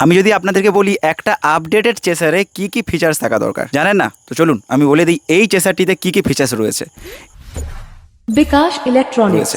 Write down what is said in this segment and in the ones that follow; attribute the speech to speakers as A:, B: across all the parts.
A: আমি যদি আপনাদেরকে বলি একটা আপডেটেড চেসারে কি ফিচার্স থাকা দরকার, জানেন না? তো চলুন আমি বলে দিই এই চেসারটিতে কি ফিচার্স রয়েছে।
B: বিকাশ ইলেকট্রনিক্স।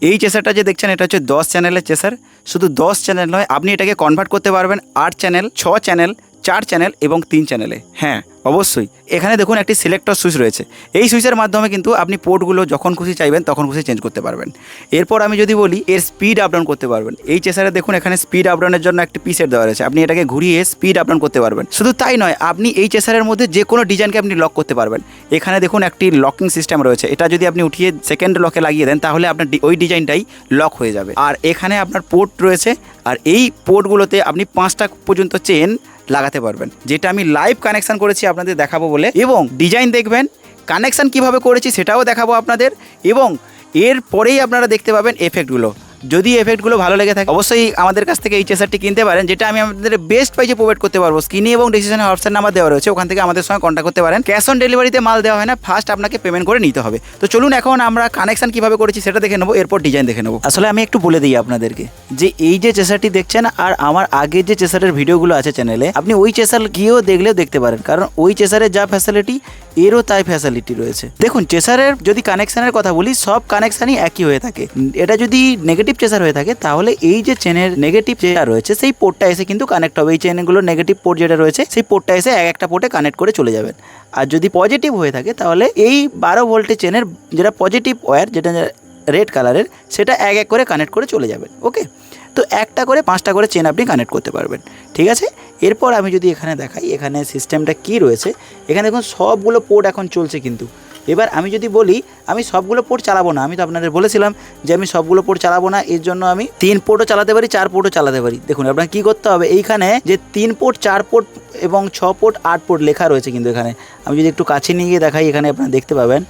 A: এই চেসারটা যে দেখছেন এটা হচ্ছে 10 চ্যানেলের চেসার। শুধু 10 চ্যানেল নয়, আপনি এটাকে কনভার্ট করতে পারবেন 8 চ্যানেল, 6 চ্যানেল, 4 চ্যানেল এবং 3 চ্যানেলে। হ্যাঁ অবশ্যই এখানে দেখুন একটি সিলেক্টর সুইচ রয়েছে। এই সুইচের মাধ্যমে কিন্তু আপনি পোর্টগুলো যখন খুশি চাইবেন তখন খুশি চেঞ্জ করতে পারবেন। এরপর আমি যদি বলি এর স্পিড আপ ডাউন করতে পারবেন। এই চেসারে দেখুন এখানে স্পিড আপ ডাউনের জন্য একটি পিসেট দেওয়া রয়েছে, আপনি এটাকে ঘুরিয়ে স্পিড আপ ডাউন করতে পারবেন। শুধু তাই নয়, আপনি এই চেসারের মধ্যে যে কোনো ডিজাইনকে আপনি লক করতে পারবেন। এখানে দেখুন একটি লকিং সিস্টেম রয়েছে, এটা যদি আপনি উঠিয়ে সেকেন্ড লকে লাগিয়ে দেন তাহলে আপনার ওই ডিজাইনটাই লক হয়ে যাবে। আর এখানে আপনার পোর্ট রয়েছে, আর এই পোর্টগুলোতে আপনি 5টা পর্যন্ত চেন লাগাতে পারবেন, যেটা আমি লাইভ কানেকশান করেছি আপনাদের দেখাবো বলে। এবং ডিজাইন দেখবেন, কানেকশান কিভাবে করেছি সেটাও দেখাবো আপনাদের। এবং এর পরেই আপনারা দেখতে পাবেন এফেক্টগুলো। যদি এফেক্টগুলো ভালো লেগে থাকে অবশ্যই আমাদের কাছ থেকে এই চেসারটি কিনতে পারেন, যেটা আমি আমাদের বেস্ট প্রাইসে প্রোভাইড করতে পারবো। স্ক্রিনে এবং ডিসক্রিপশনে হোয়াটসঅ্যাপ নাম্বার দেওয়া রয়েছে, ওখান থেকে আমাদের সঙ্গে কন্ট্যাক্ট করতে পারেন। ক্যাশ অন ডেলিভারিতে মাল দেওয়া হয় না, ফার্স্ট আপনাকে পেমেন্ট করে নিতে হবে। তো চলুন এখন আমরা কানেকশান কীভাবে করেছি সেটা দেখে নেবো, এরপর ডিজাইন দেখে নেবো। আসলে আমি একটু বলে দিই আপনাদেরকে যে এই যে চেসারটি দেখছেন আর আমার আগের যে চেসারের ভিডিওগুলো আছে চ্যানেলে, আপনি ওই চেসার গিয়েও দেখলেও দেখতে পারেন, কারণ ওই চেসারের যা ফ্যাসিলিটি এরও তাই ফ্যাসিলিটি রয়েছে। দেখুন চেসারের যদি কানেকশানের কথা বলি, সব কানেকশানই একই হয়ে থাকে। এটা যদি নেগেটিভ চেসার হয়ে থাকে তাহলে এই যে চেনের নেগেটিভ যেটা রয়েছে সেই পোর্টটা এসে কিন্তু কানেক্ট হবে। এই চেনগুলো নেগেটিভ পোর্ট যেটা রয়েছে সেই পোর্টটা এসে একটা পোর্টে কানেক্ট করে চলে যাবেন। আর যদি পজিটিভ হয়ে থাকে তাহলে এই 12 ভোল্টের চেনের যেটা পজিটিভ ওয়্যার, যেটা রেড কালারের, সেটা এক করে কানেক্ট করে চলে যাবেন। ওকে, তো একটা করে 5টা করে চেন আপনি কানেক্ট করতে পারবেন। ঠিক আছে, এরপর আমি যদি এখানে দেখাই এখানে সিস্টেমটা কি রয়েছে। এখানে দেখুন সবগুলো পোর্ট এখন চলছে, কিন্তু এবার আমি যদি বলি আমি সবগুলো পোর্ট চালাবো না। আমি তো আপনাদের বলেছিলাম যে আমি সবগুলো পোর্ট চালাবো না, এর জন্য আমি 3 পোর্টও চালাতে পারি, 4 পোর্টও চালাতে পারি। দেখুন আপনার কী করতে হবে, এইখানে যে 3 পোর্ট, 4 পোর্ট এবং 6 পোর্ট, 8 পোর্ট লেখা রয়েছে, কিন্তু এখানে আমি যদি একটু কাছে নিয়ে গিয়ে দেখাই এখানে আপনারা দেখতে পাবেন।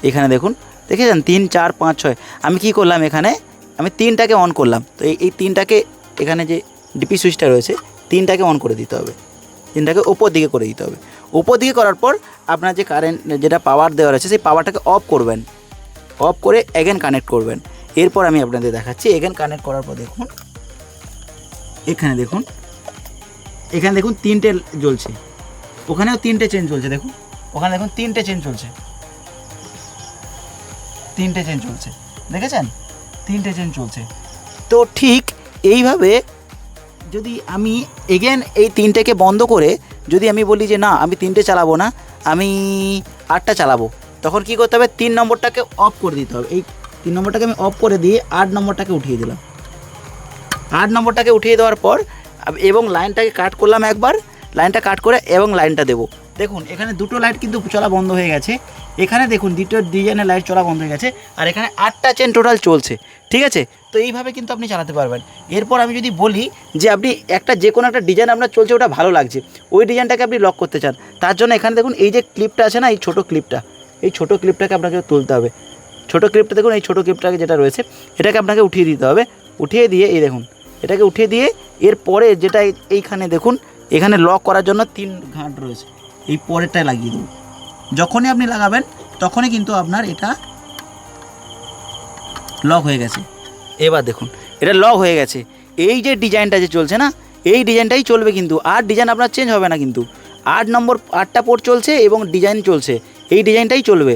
A: এখানে দেখুন, দেখেছেন 3, 4, 5, 6। আমি কি করলাম, এখানে আমি 3টাকে অন করলাম। তো এই 3টাকে এখানে যে ডিপি সুইচটা রয়েছে 3টাকে অন করে দিতে হবে, 3টাকে ওপর দিকে করে দিতে হবে। ওপর দিকে করার পর আপনার যে কারেন্ট যেটা পাওয়ার দেওয়া রয়েছে সেই পাওয়ারটাকে অফ করবেন, অফ করে এগেন কানেক্ট করবেন। এরপর আমি আপনাদের দেখাচ্ছি। এগেন কানেক্ট করার পর দেখুন এখানে দেখুন, এখানে দেখুন 3টে জ্বলছে, ওখানেও 3টে চেন চলছে। দেখুন ওখানে দেখুন 3টে চেন চলছে, 3টে চেন চলছে, দেখেছেন 3টে চেন চলছে। তো ঠিক এইভাবে যদি আমি এগেন এই 3টেকে বন্ধ করে যদি আমি বলি যে না আমি 3টে চালাবো না, আমি 8টা চালাবো, তখন কি করতে হবে, 3 নম্বরটাকে অফ করে দিতে হবে। এই 3 নম্বরটাকে আমি অফ করে দিয়ে 8 নম্বরটাকে উঠিয়ে দিলাম। 8 নম্বরটাকে উঠিয়ে দেওয়ার পর এবং লাইনটাকে কাট করলাম একবার, লাইনটা কাট করে এবং লাইনটা দেবো। দেখুন এখানে দুটো লাইট কিন্তু চলা বন্ধ হয়ে গেছে। এখানে দেখুন দ্বিতীয় ডিজাইনের লাইট চলা বন্ধ হয়ে গেছে, আর এখানে 8টা চেন টোটাল চলছে। ঠিক আছে, তো এইভাবে কিন্তু আপনি চালাতে পারবেন। এরপর আমি যদি বলি যে আপনি যে কোনো একটা ডিজাইন আপনার চলছে, ওটা ভালো লাগছে, ওই ডিজাইনটাকে আপনি লক করতে চান, তার জন্য এখানে দেখুন এই যে ক্লিপটা আছে না, এই ছোটো ক্লিপটাকে আপনাকে তুলতে হবে। ছোটো ক্লিপটা দেখুন, এই ছোটো ক্লিপটাকে যেটা রয়েছে এটাকে আপনাকে উঠিয়ে দিতে হবে। উঠিয়ে দিয়ে এই দেখুন এটাকে উঠিয়ে দিয়ে এরপরে যেটা এইখানে দেখুন এখানে লক করার জন্য 3 ঘাট রয়েছে, এই পরেরটায় লাগিয়ে দেবো। যখনই আপনি লাগাবেন তখনই কিন্তু আপনার এটা লক হয়ে গেছে। এবার দেখুন এটা লক হয়ে গেছে। এই যে ডিজাইনটা যে চলছে না, এই ডিজাইনটাই চলবে, কিন্তু আর ডিজাইন আপনার চেঞ্জ হবে না। কিন্তু 8 নম্বর 8টা পোর্ট চলছে এবং ডিজাইন চলছে, এই ডিজাইনটাই চলবে।